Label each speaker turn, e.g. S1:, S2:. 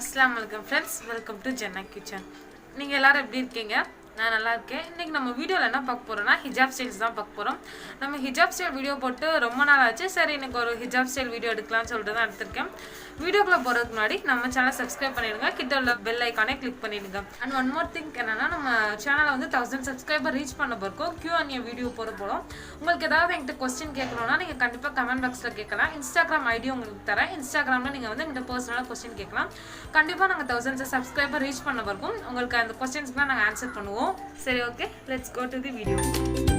S1: Assalamu alaikum friends, welcome to Jannah Kitchen. நீங்க எல்லாரும் எப்படி இருக்கீங்க? நான் நல்லா இருக்கேன். இன்னைக்கு நம்ம வீடியோல என்ன பார்க்க போறோம்னா ஹிஜாப் ஸ்டைல்ஸ் தான் பார்க்க போறோம். நம்ம ஹிஜாப் ஸ்டைல் வீடியோ போட்டு ரொம்ப நாள் ஆச்சு. சரி இன்னைக்கு ஒரு ஹிஜாப் ஸ்டைல் வீடியோ எடுக்கலாம்னு சொல்லிட்டு தான் எடுத்துர்க்கேன். வீடியோக்குள்ள போறதுக்கு முன்னாடி நம்ம சேனலை சப்ஸ்கிரைப் பண்ணிடுங்க. கிட்ட உள்ள பெல் ஐகானை கிளிக் பண்ணிடுங்க. And one more thing என்னன்னா நம்ம சேனலை வந்து 1000 சப்ஸ்கிரைபர் ரீச் பண்ண போறோம். Q&A வீடியோ போறோம். உங்களுக்கு ஏதாவது என்கிட்ட क्वेश्चन கேட்கணும்னா நீங்க கண்டிப்பா கமெண்ட் பாக்ஸ்ல கேட்கலாம். Instagram ஐடி உங்களுக்கு தரேன். Instagramல நீங்க வந்து என்கிட்ட பர்சனலா क्वेश्चन கேட்கலாம். கண்டிப்பா நாங்க 1000 சப்ஸ்கிரைபர் ரீச் பண்ண போறோம். உங்களுக்கு அந்த क्वेश्चंसக்குலாம் நாங்க ஆன்சர் பண்ணுவோம். சரி okay, let's go to the video.